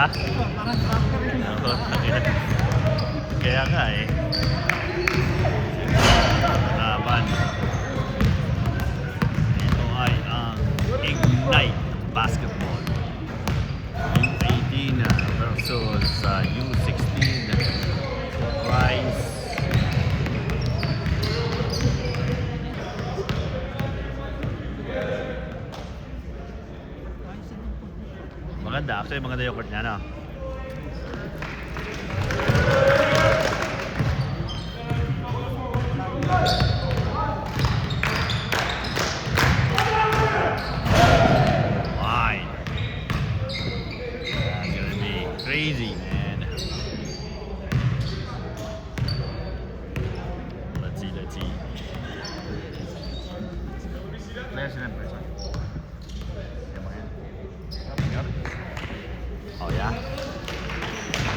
Ha? Kaya nga eh. Laban. Ito ay ang Ignite Basketball. U18 versus U16 Rise. Maganda. Actually, maganda yung court niya, no? Wide. That's gonna be crazy, man. Let's see. Players in person. Oh yeah.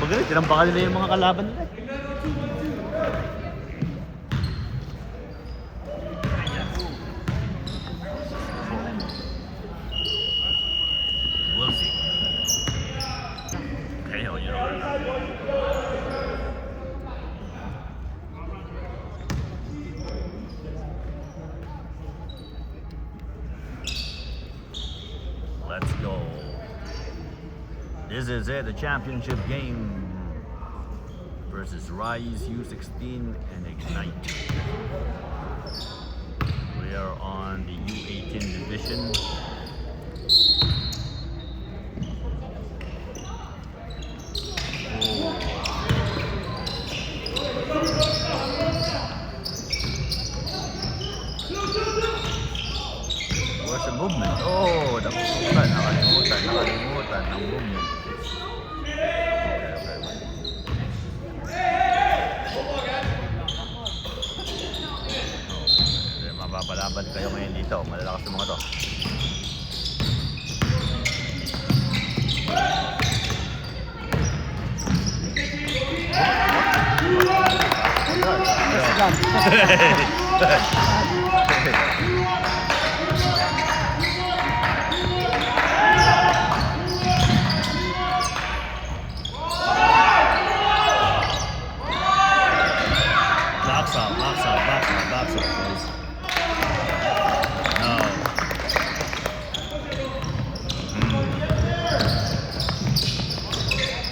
Magaling, tinambakan nila yung mga kalaban nila. We'll see. Okay, oh, you know. Let's go. This is it, the championship game versus Rise U16 and Ignite. We are on the U18 division. Where's the movement? Oh, nakalimutan ng movement. Mapapalaban kayo ngayon dito. Malalakas yung mga to. Box up, please. No.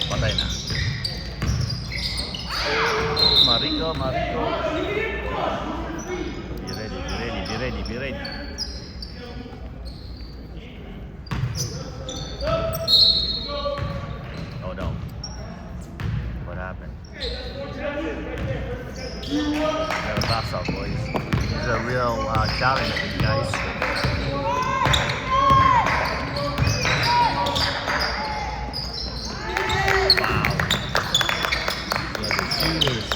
Patay na. Mariko. Be ready. Oh no. What happened? Gotta box out, boys. This is a real challenge for you guys. Wow. Look at the shooters.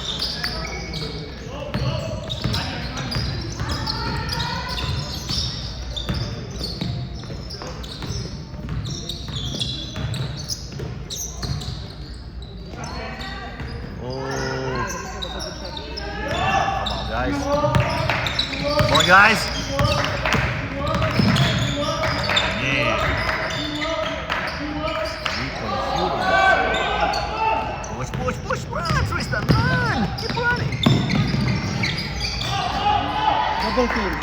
Come on, guys. Yeah. Push. Run, Tristan, run. Keep running. Double team.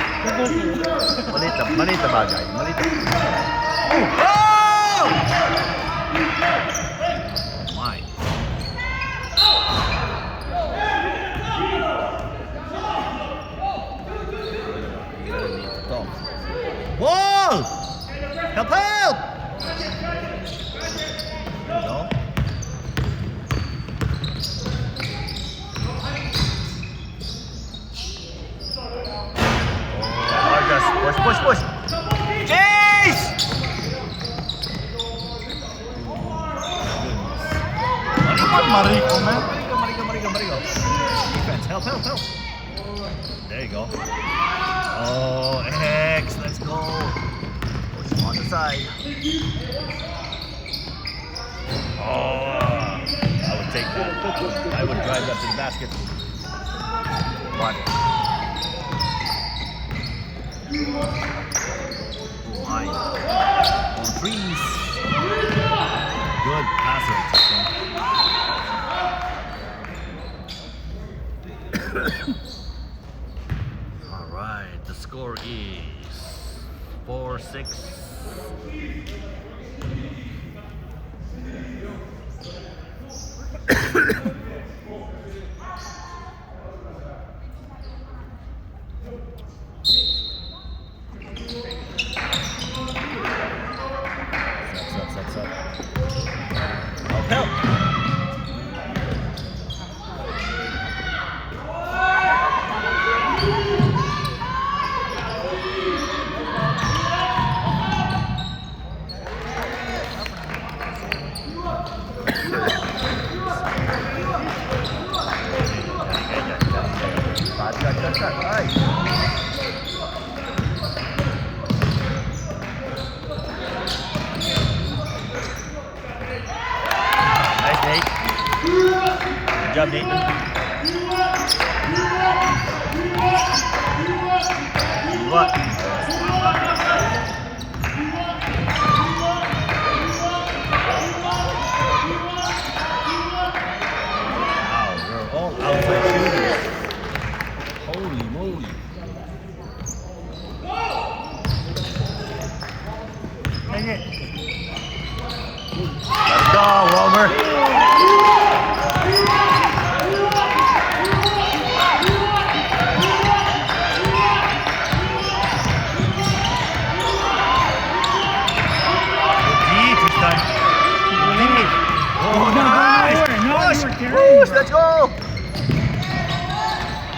Malita bagay. Oh! My. Wall! Help! There you go. Push! Chase! Mariko, man. Mariko. Defense, help. There you go. Oh, X, let's go. Push him on the side. Oh, I would take that. I would drive that to the basket. But oh my. On threes. Good. good passer. All right, the score is 4-6. Help! Nice, Nate. Good job, Nathan. What? Wow, we're all outside shooters. Holy moly. Dang it. Let's go, Romer. Let's go!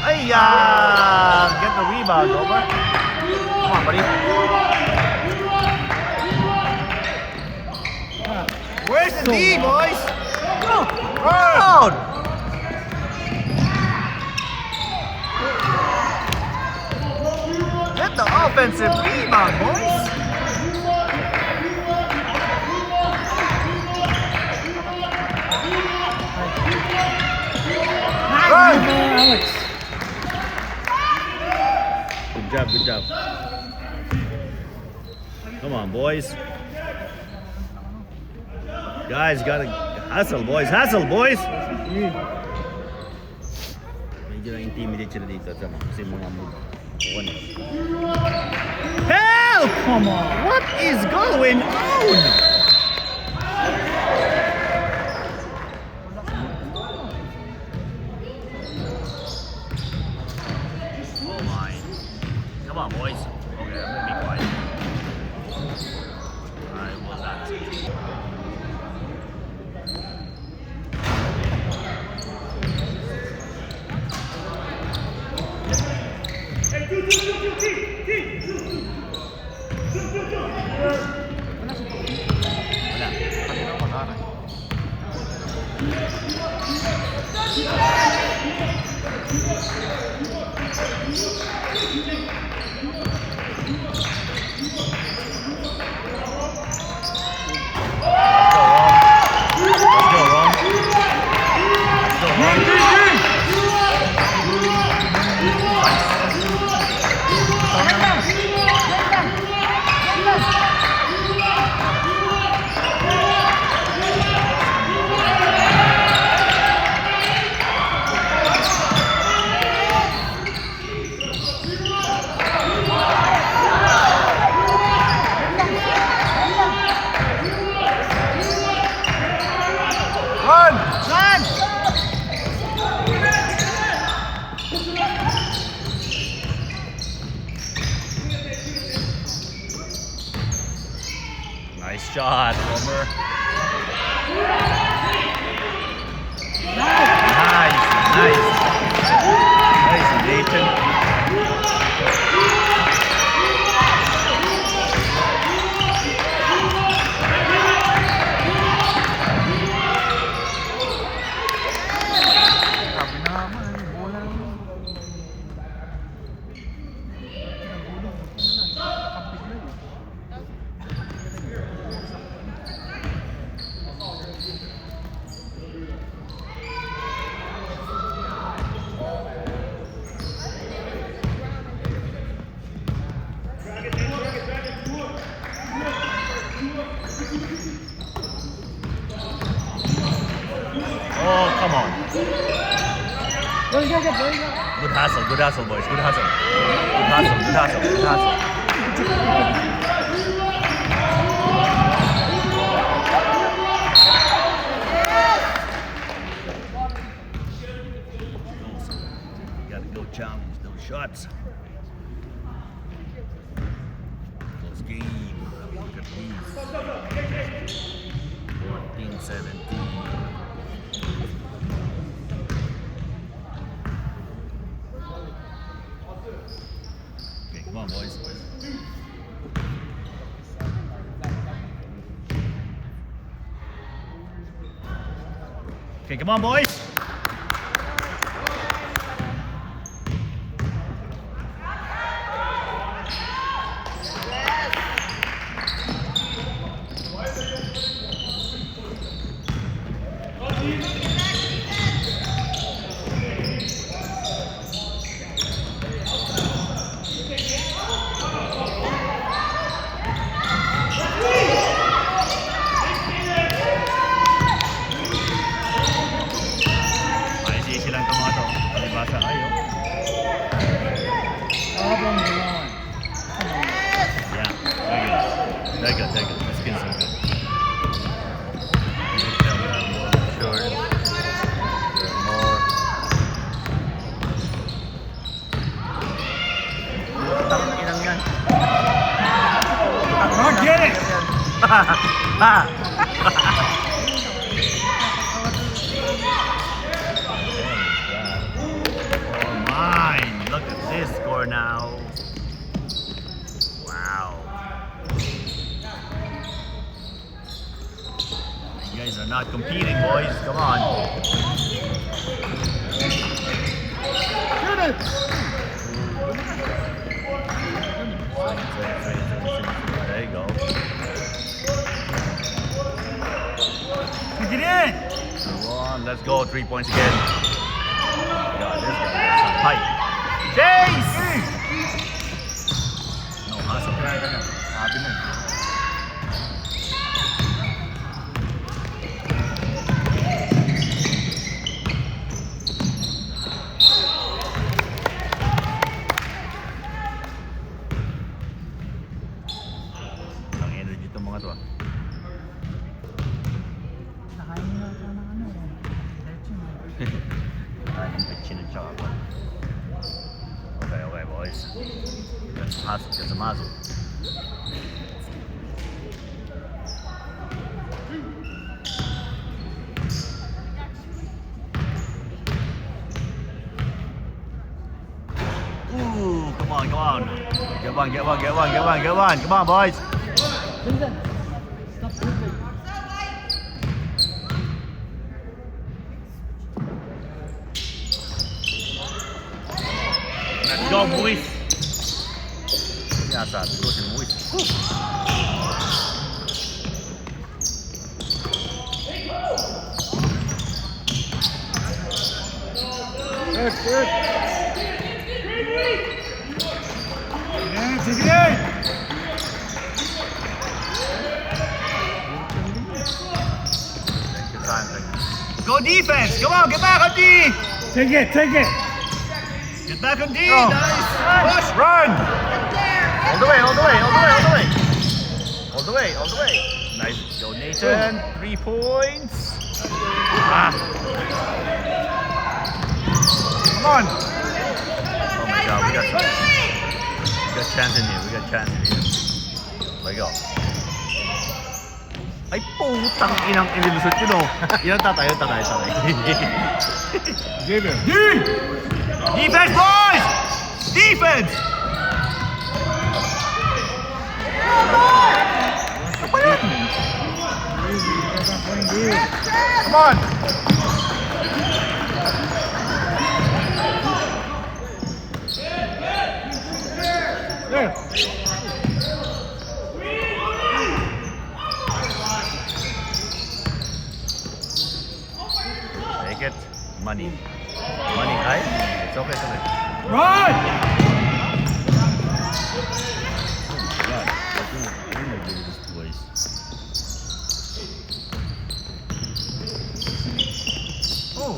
Ayya! Get the rebound, Romer. Come on, buddy. Where's the D, boys? Go! Round! Get the offensive rebound, boys. Alex. Good job. Come on, boys. Guys, gotta hustle, boys. Hustle, boys. Medyo na-intimidate sila dito. Tama, kasi mga move. Help! Come on. What is going on? Oh my. Come on, boys. Okay, I'm gonna be quiet. I will not. Nice shot, Homer. Nice, Nathan. Good hustle, boys. Good hustle. Good hustle. Gotta go challenge those shots. Close game. Look at these. 14-17. Okay, come on, boys. Okay, come on, boys. They're good. The skins are good. You can tell they're more mature. They're more... Inang yan. Don't get it! Oh, mine. Look at this score now. Wow. You guys are not competing, boys. Come on. Shoot it! There you go. Kick it in! Come on, let's go. 3 points again. God, this guy has some height. Chase! No hustle. Sabi na. Ang energy itong mga to. Nakain na ito ng ano. Chin and chop. Okay, boys. Get some hustle. Ooh, come on. Get one. Come on, boys. Let's go, boys. Yeah, sabi ko si Moise. Good. Take it in! Take your time. Go defense. Come on, get back on D. Take it! Get back on D. Go. Nice. Push. Run. All the way. Nice. Go, Nathan. 3 points. Ah. Come on! Oh my God, we got chance in here. Let go. Ay, putang inang inilusot yun, oh. Yan, tatay. Give it. Defense, boys! Defense! Come on! There. Take it. Money, right? It's okay. Run! God, what do you do with this boys? Oh.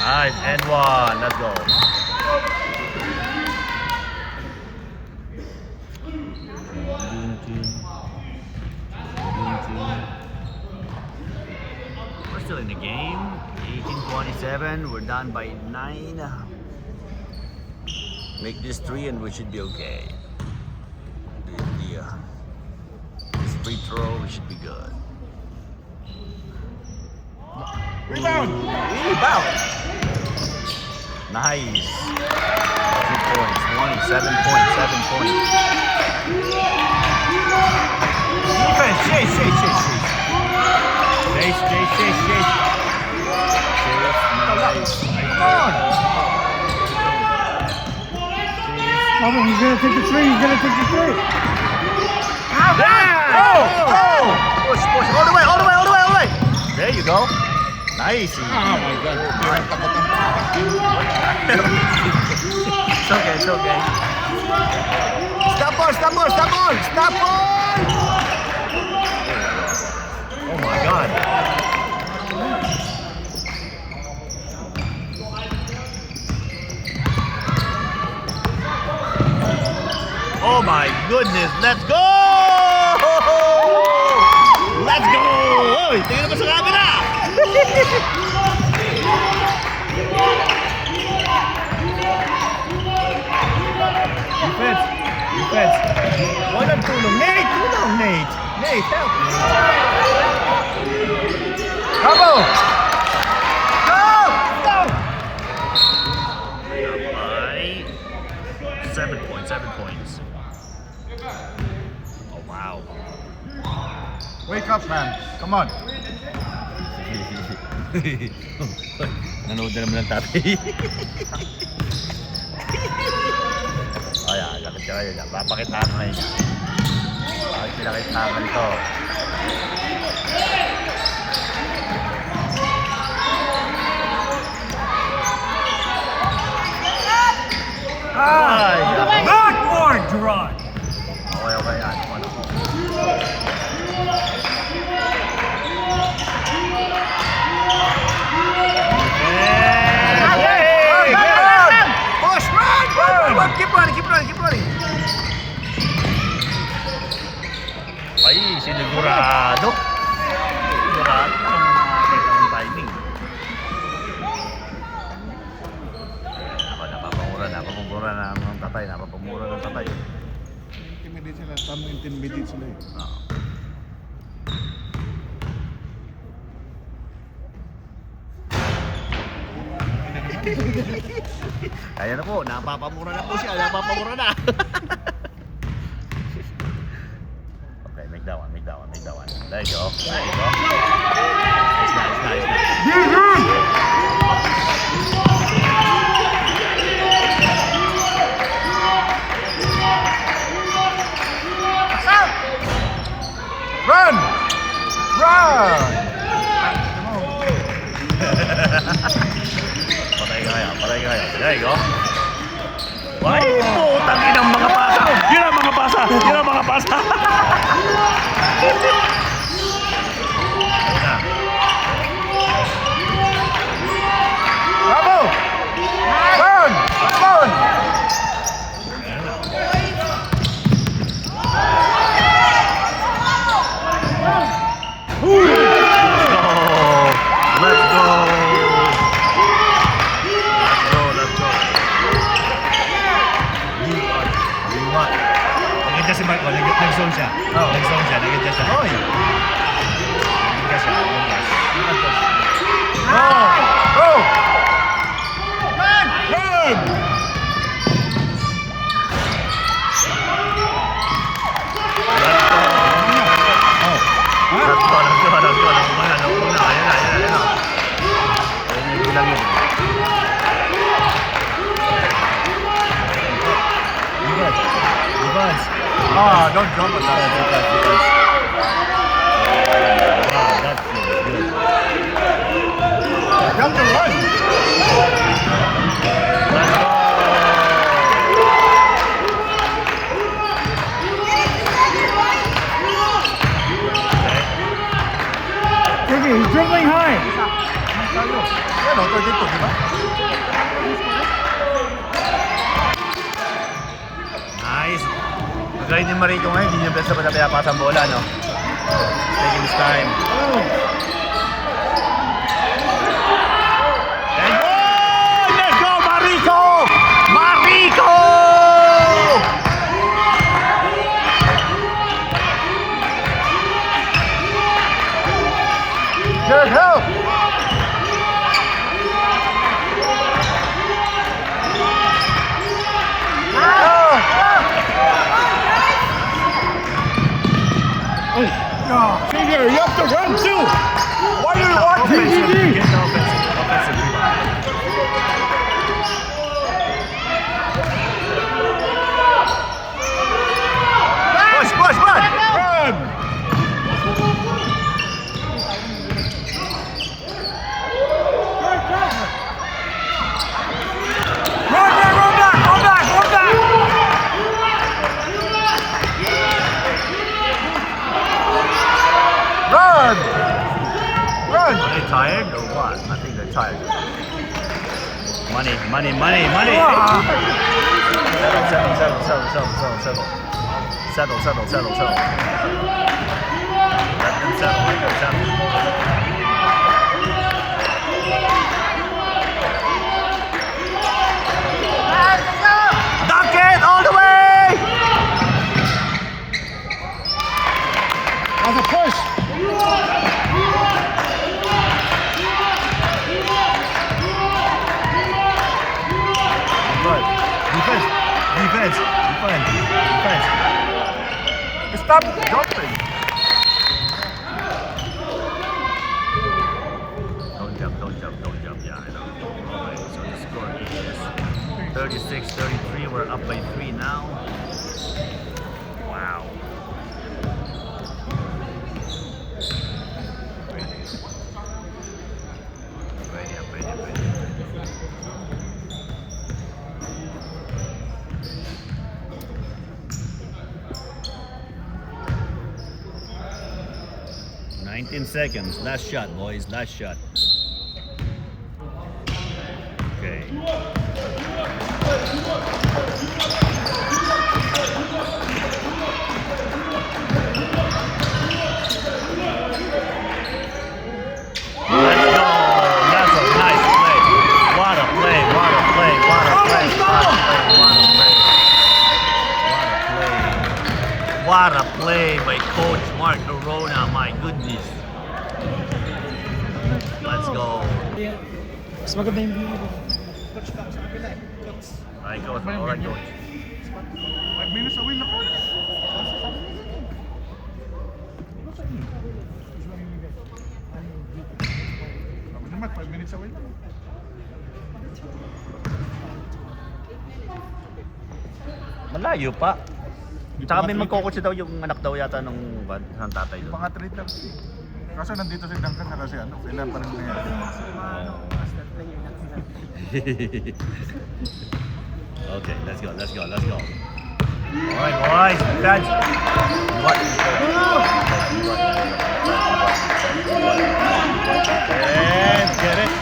Nice, and one. Let's go. We're still in the game. 18-27. We're down by 9. Make this 3 and we should be okay. This free throw, we should be good. Rebound! Rebound! Nice. 2 points. 27 points. 7 points. Defense. Chase. Chase. Nice. Come on! Pablo, he's gonna take the three. He's gonna take the three. Push. All the way. There you go. Nice. Oh my God. It's okay. Stop ball. Oh my God. Oh my goodness, let's go! Let's go! Oy, tingnan mo sa camera! Defense. Walang tulong. Nate, help! Bravo! Go! By 7 points. Oh, wow. Wake up, man. Come on. Nanood na naman ng tatay. Ayan, lakit ka kayo dyan. Papakitaan ko kayo dyan. Bakit pinakitaan ko nito? Ay! Backboard run. Okay yan. Ano ko? Push, run. Keep running. Ay, sinigurado. Sigurado ang timing. Ako, napapamura na ng tatay. Intimidate sila. Tamang intimidate sila eh. Oo. Ayan na po, napapamura na po siya. Okay, make that one. There you go. Nice. Run! Patay kayo. There you go. Ay, putang inang mga pasa. Yun ang mga pasa. Ayun na. Bravo! Run! Come on! Let's go. Naganda si Marco, nag-zone siya. Nag-zone siya. Oy! Naganda siya. Go! Run! Nauna. Ayun na. Ayun lang yun. Defense. Don't jump on that. Wow, that's good. You have to run. Let's go. He's dribbling high. Yan o, 32, di ba? Galing ni Marico ngayon, hindi niya best na pinapasan bola, no? Taking his time. And let's go, Marico! Marico! Good help! Senior, you have to run too. Why do you want Offensive, PGD? get the offensive rebound. Push, push, run! Run. Run back, run back, run back! Run. Run. Are they tired or what? I think they're tired. Money, money, money, money! Settle, settle, settle, settle, settle, settle. Settle, settle, settle, settle. Let them settle, let them settle. Dunk it all the way! As a push. Good. Defense, defense, defense, defense. Stop jumping. Don't jump, don't jump, don't jump. Yeah, I know. Okay, so the score is 36-33. We're up by 3 now. Wow. Ready up, ready up, ready up. 19 seconds. Last shot, boys. Last shot. Okay. Let's go. That's a nice play. What a play. What a play. What a play. What a play. What a play. What a play by Coach Mark Corona. My goodness. Let's go. Mas maganda yung view. Alright, Coach. Alright, Coach. 5 minutes away na po. Naman, 5 minutes away na. Malayo pa. Tsaka may magkokotse daw yung anak daw yata nung tatay doon. Mga trade lang. Kaso nandito si Duncan na kasi ano, kailan pa rin nangyari. Okay, let's go, let's go, let's go. Alright, boys, defense. What? And get it.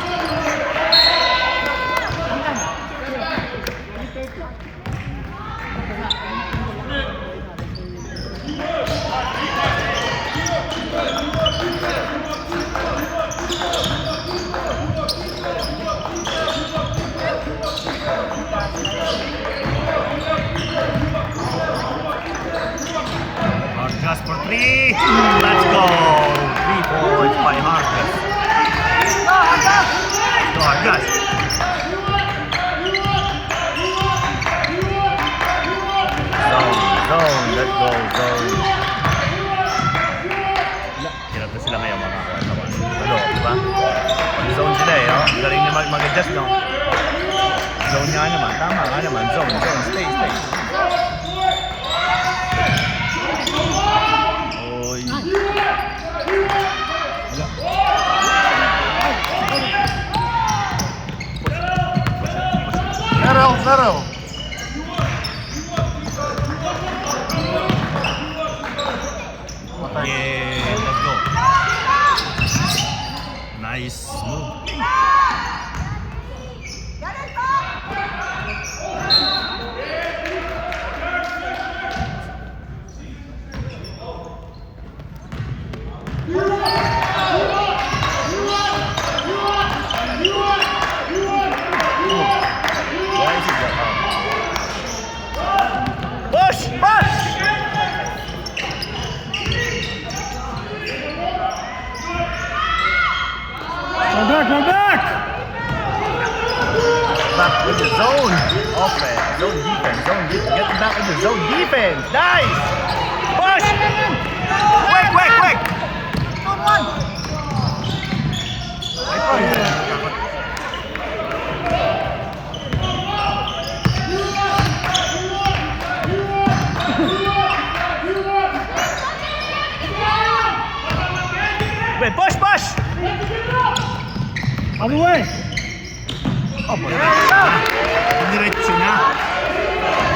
Harkas for 3. Let's go. 3 points by Harkas. Go Harkas. Zone. Let's go. Zone. Hirap na sila ngayon mga kawan. Ano, diba? Pag-zone sila eh. Oh. Galing na mag-adjust, no? Zone nga naman. Tama nga naman. Zone. Stay. Oy. Zero. Yeah, let's go. Nice move. zone. Get back in the zone defense. Nice! Push! Quick, quick, quick! Wait, push, push! Other way. Oh, diretso na.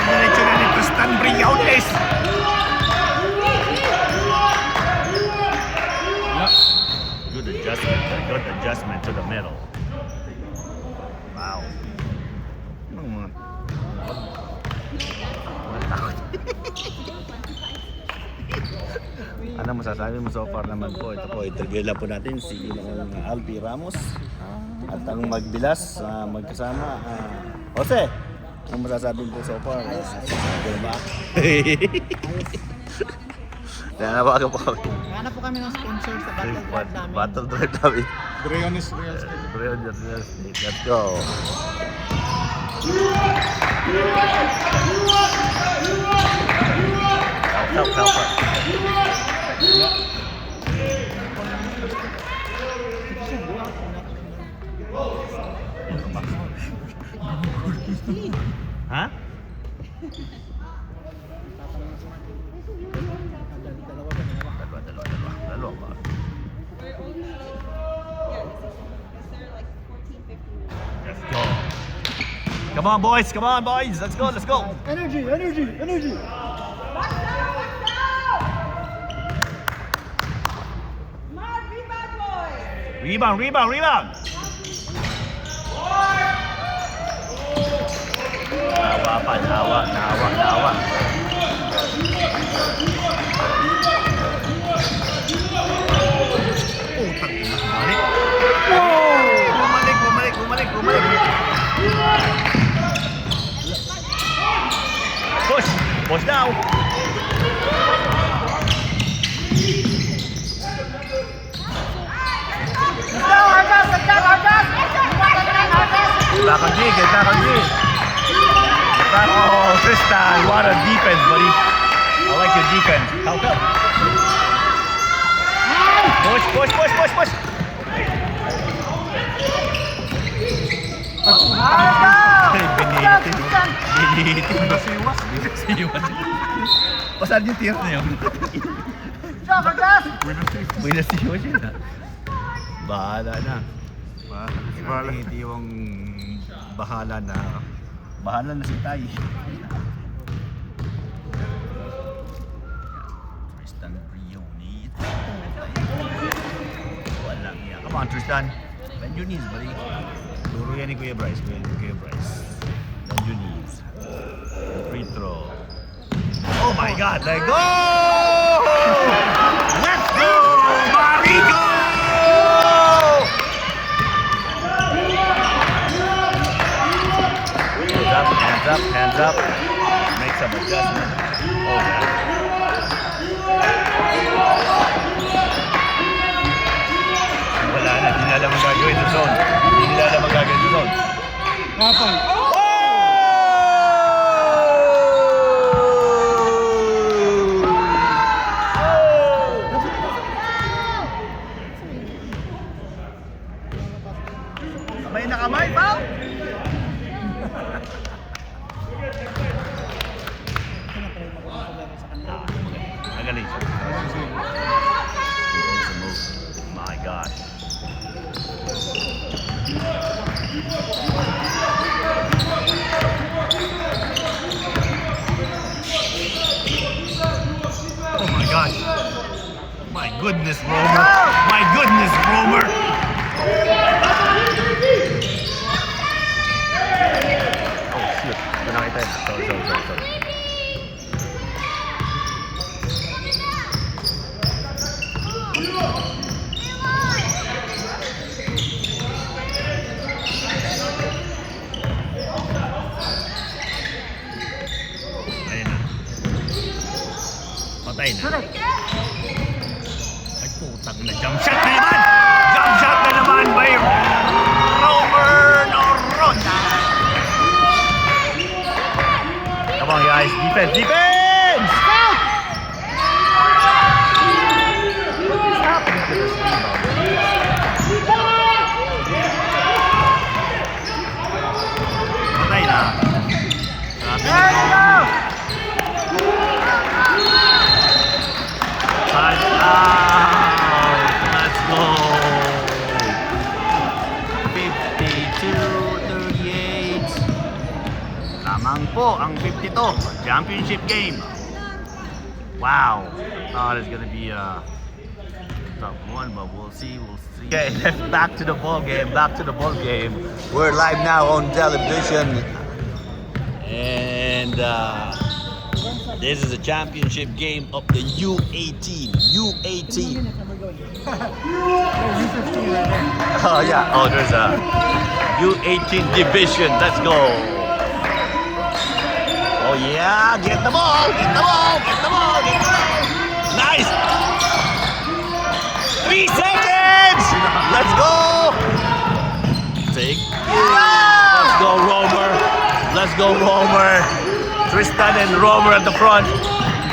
Diretso na ni Tristan Briones. Good adjustment to the middle. Wow. Ano masasabi mo so far naman po? Ito po, interview lang po natin si Albi Ramos at ang magbilas magkasama Jose. Ano masasabi mo so far? Diba? Nanawagan po kami. Hanap po kami ng sponsor sa battle drive namin. Battle drive namin. Briones Real Estate. Briones Real Estate. Let's go. Help. Ha? Dalawa ba? Let's go. Come on, boys. Let's go. Energy. Rebound. Nawa. Utang na. Bumalik. Push now. Back on G. Oh, Tristan, what a defense, buddy. I like your defense. Help. Push. Binitin. Nasiwas. Pasal yung tier na yun. Binasiwas yun na. Bahala na. Hindi yung bahala na si Tay. Tristan Briones. Walang iya. Come on, Tristan. Bend your knees, buddy. Turo yan ni Kuya Bryce. Bend your knees. Free throw. Oh my God! Let's go! Let's go! Marico! Hands up. Make some adjustment. Oh yeah. Wala na, hindi nila magagawin sa zone. Kapal. Kamay, pal! Magaling siya. My God. Oh my gosh. My goodness, Romer. Oh shit. Nakita yun. Sorry. Patay na. Ay, putang na. Jump shot na naman by Romer Noronha. defense, defense! What is happening to this rebound? Patay na. Grabe na. Time out! Let's go! 52-38. Lamang po ang 52. Championship game. Wow. Oh, it's gonna be a tough one, but we'll see. Okay, back to the ball game. We're live now on television. And this is a championship game of the U18. U18. Oh yeah. Oh, there's a U18 division. Let's go. Oh yeah. Get the ball. Nice. 3 seconds. Let's go. Take. Let's go, Romer. Tristan and Romer at the front.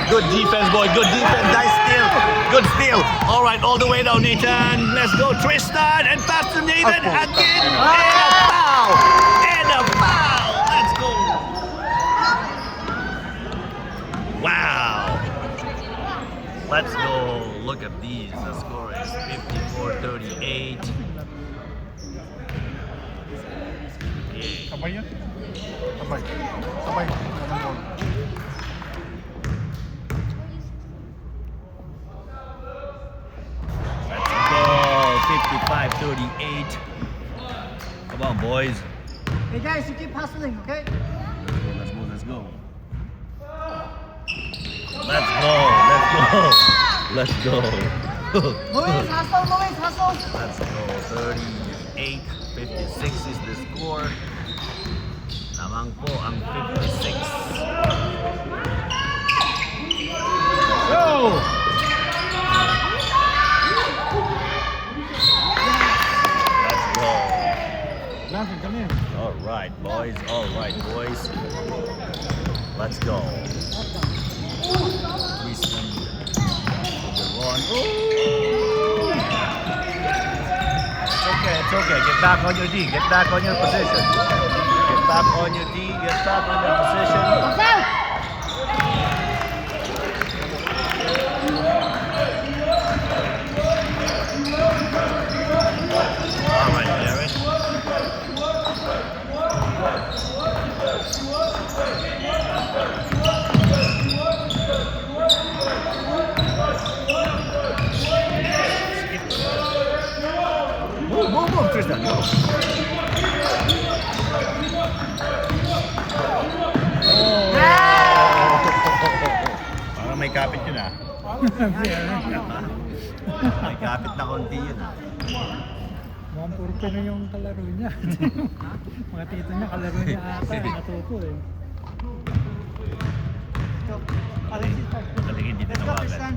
Good defense, boy. Good defense. Nice steal. Good steal. All right, all the way down, Nathan. Let's go, Tristan. And pass to Nathan again. And a foul. Let's go. Wow. Let's go. Look at these. The score is 54-38. Sabay yan? Sabay. Sabay. Let's go. 55-38. Come on, boys. Hey guys, you keep hustling, okay? Let's go. Let's go. Luis, hustle! Let's go. 38-56 is the score. Lamang po ang 56. Go! Let's go. Laughing, come here. All right, boys. Let's go. Tristan with the run. It's okay. Get back on your D. Get back on your position. Get back on your D. Get back on your position. All right, Derek. Move, Tristan, go. Parang may kapit yun ah. May kapit na konti yun ah. Mukhang puro Pinoy yung kalaro niya. Mga tito niya, kalaro niya ata. Natuto eh. Talagang hindi tinawagan.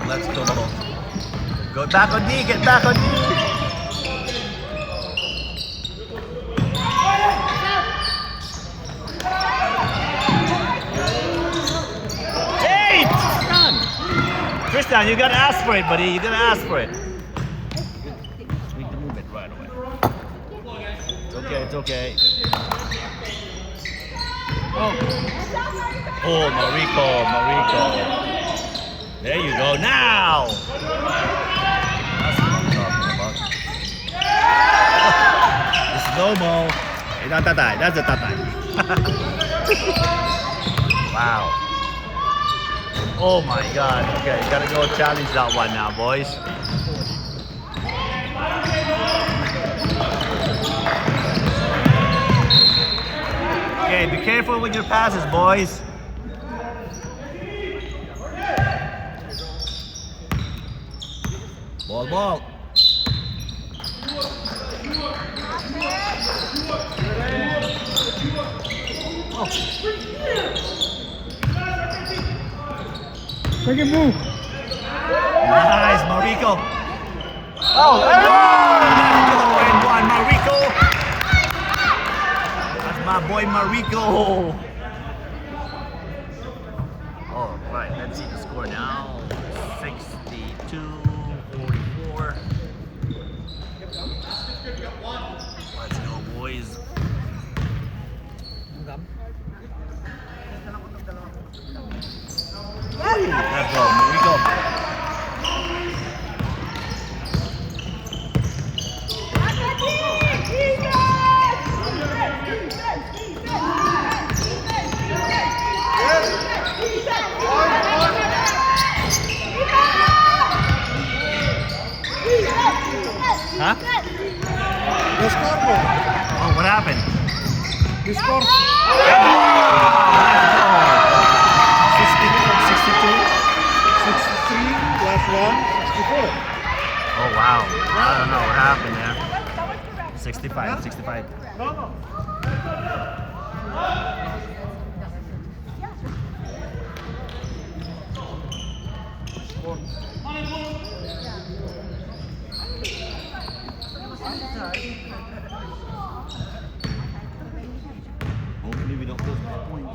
Let's go. Go back on D, get back on D. Hey! Tristan, you gotta ask for it, buddy. You gotta ask for it. We can move it right away. It's okay. Oh, Marico. There you go. Now! That's what I'm talking about. The slow-mo. It's not tatay. That's a tatay. Wow. Oh my God. Okay, gotta go challenge that one now, boys. Okay, be careful with your passes, boys. Ball. Sige, move. Nice, Marico. Oh, let's go and one, Marico. That's my boy Marico. All right, let's see the score now. 62-44. Let's go, boys. Let's go, Marico. Huh? The scoreboard. Oh, what happened? The score. 62, 63 plus 1, 64. Oh wow. I don't know what happened there. 65, 65. Hopefully we don't lose that point.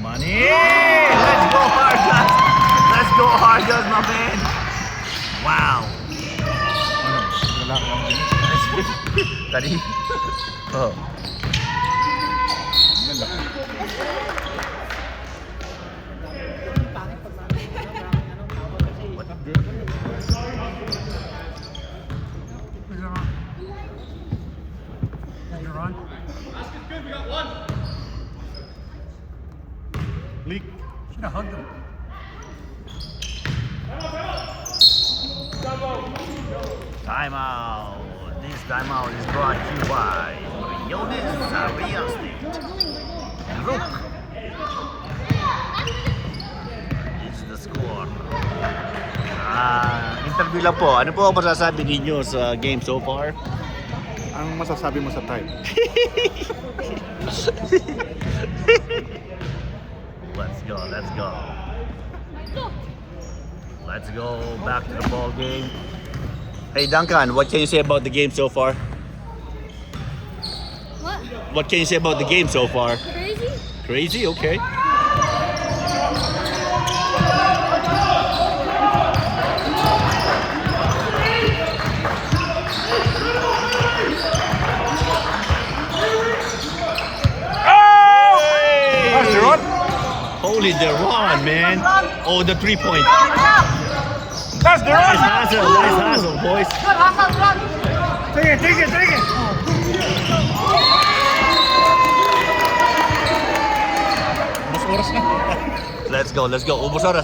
Money! Let's go Argos! Let's go Argos, my man! Wow! Tadi? Oh. What the? Leak. Should have hugged him. Timeout. This timeout is brought to you by Yonis Real Estate. Rook. This is the score. Interview lang po. Ano po ang masasabi ninyo sa game so far? Ang masasabi mo sa time? Let's go, let's go. Let's go back to the ball game. Hey Duncan, what can you say about the game so far? What? What can you say about the game so far? Crazy? Crazy? Okay. That's the run. Holy the run, man. Oh, the 3-point. That's the Nice run. hustle, nice hustle, boys. Take it. Mas oras na. Let's go. Ubus oras.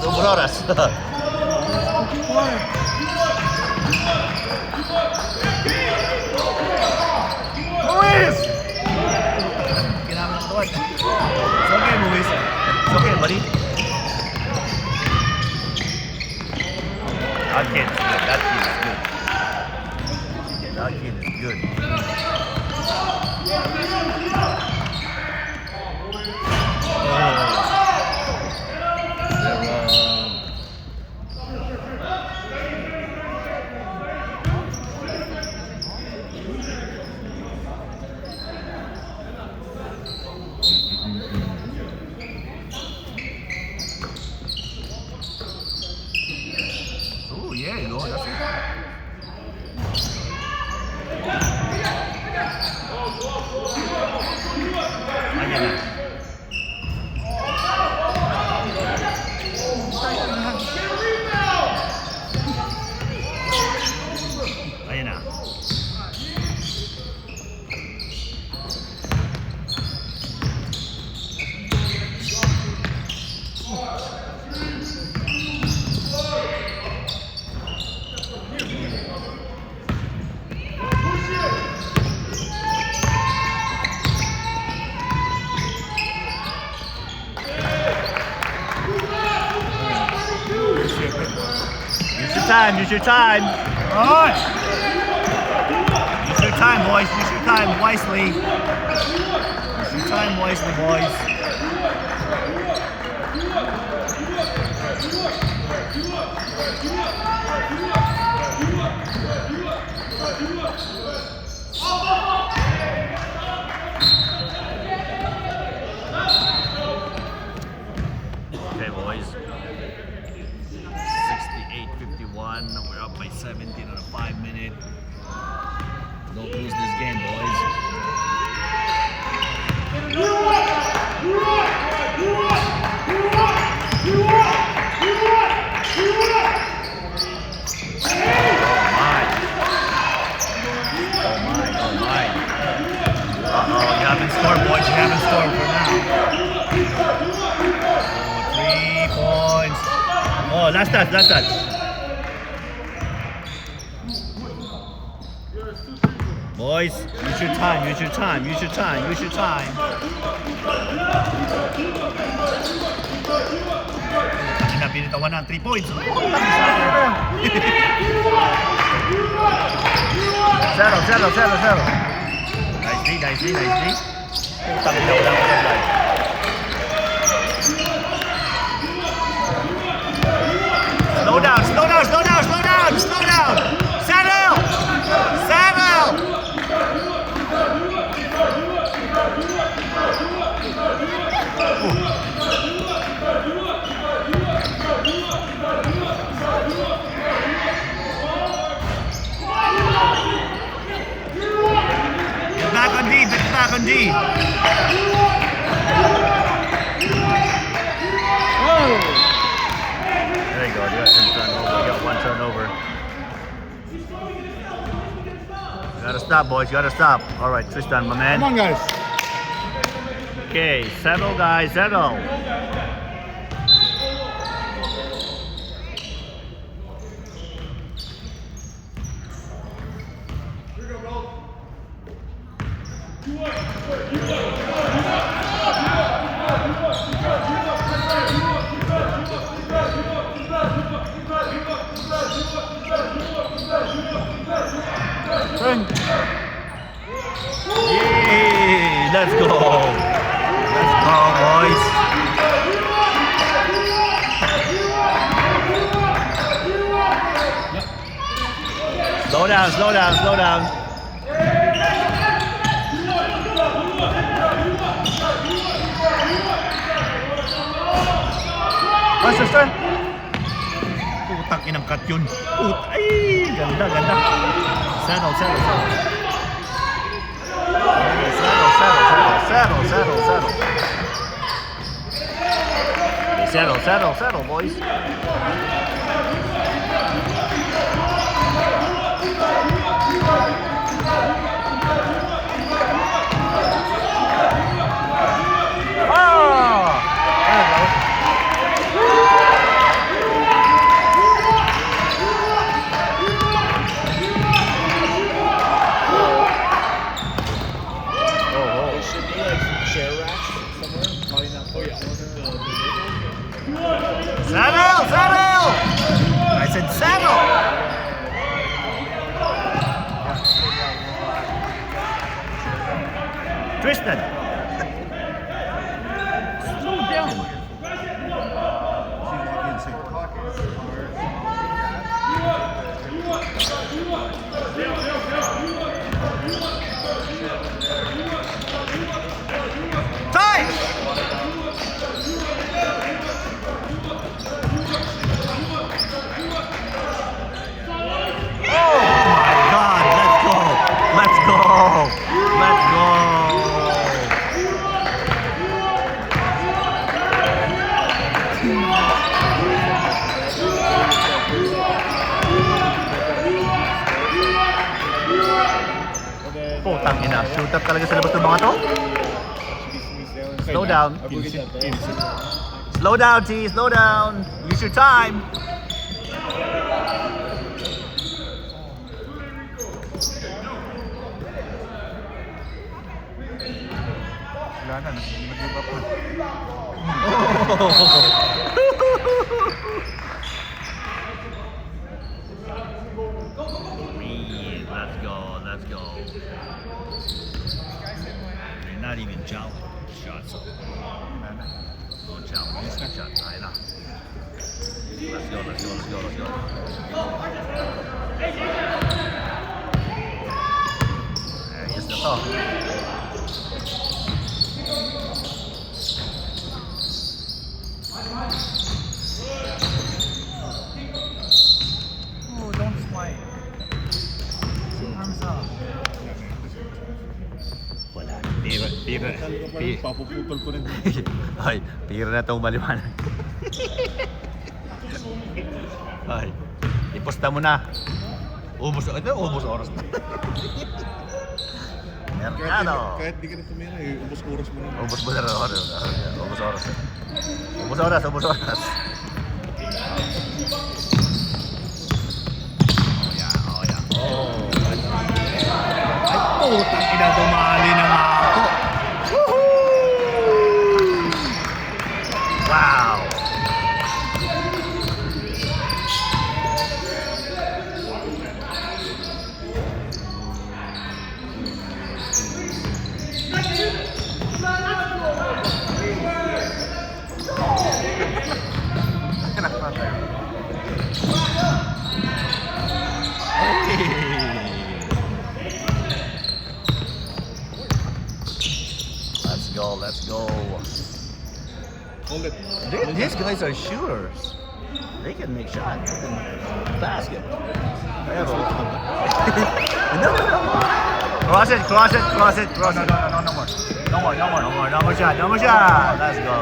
Luis! Kailangan ko doon. It's okay, Luis. It's okay, buddy. That kid is good. That kid is good. Oh yeah, you know, that's it. Ayan na. Ayan na. Use your time. On! Use your time, boys. Use your time wisely. Use your time wisely, boys. Okay, boys. 68-51. We're up by 17 on a 5-minute. Don't lose this game, boys. Oh my. Uh-oh, you haven't scored, boys. You haven't scored for now. 3 points. Oh, last touch. Boys, use your time. Ang pinitawan ng 3 points. Zero. Nicely. Putang ina, wala ko na dyan. Slow down. Settle. Get back on D. There you go. You got one turnover. You gotta stop, boys. All right, Tristan, my man. Come on, guys. Okay, settle, guys, settle. Yay, let's go, boys. Slow down. Sister. Putang inang cut yun. Ay, ganda. Settle. Settle, boys. Settle! I said settle! Tristan! Slow down! Time! Let's go! Putang ina, shoot up talaga sa labas ng mga to? Slow down. Slow down. Use your time. Wala na, nag-give up na. shots. Wala na. Oh, jump. Yes, na shot. Ay na. Let's go, let's go, let's go, let's go. Ayos na to. Oh, don't smile. Arms up. Wala. Pira. Papuputol ko rin. Ay, pira na itong maliwanag. Ay, iposta mo na. Ubus oras na. Mercado. Kahit di ka na tumira, ubos oras mo na. Ubus mo na rin. Ubus oras. Ubus oras. Oh, yeah. Oh. Ay, putang ina, dumali na nga ako. Woohoo! Wow! Let's go. Hold it. These guys are shooters. They can make shots. They can basket. Pero, no. Cross it. No more. No more shot. Let's go.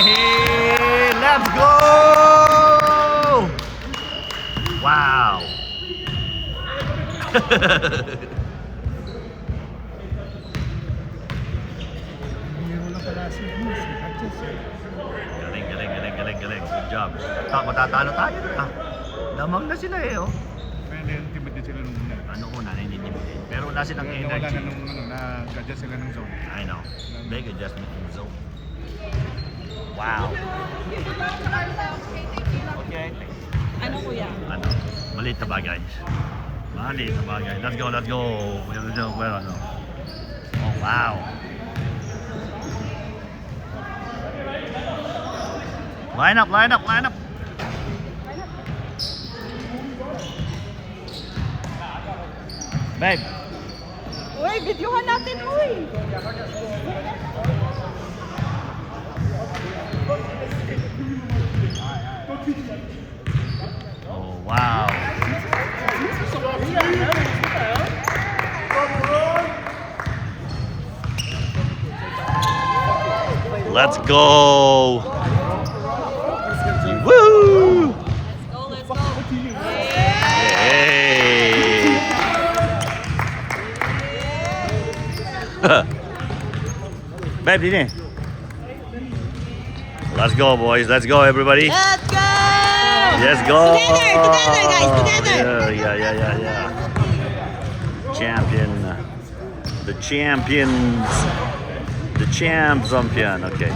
Yeah, let's go. Wow. Biro lang pala si Hutchins. Galing. Good job. Matatalo tayo na. Lamang na sila eh, oh. Kaya na-intimid din sila nung una. Ano ko na, naiintimidate. Pero wala silang Nawala energy. na nung nag-adjust sila ng zone. I know. Big adjustment in the zone. Wow. Okay. Ano kuya? Ano? Maliit na bagay. Let's go. Well, ano? Oh, wow. Line up. Babe. Uy, videohan natin, uy! Oh, wow. Let's go. Woo! Let's go. Hey. Babe, dini. Let's go, boys. Let's go, everybody. Let's go! Let's go. Together, guys, together. Yeah. Champion. The champions. The champion. Okay.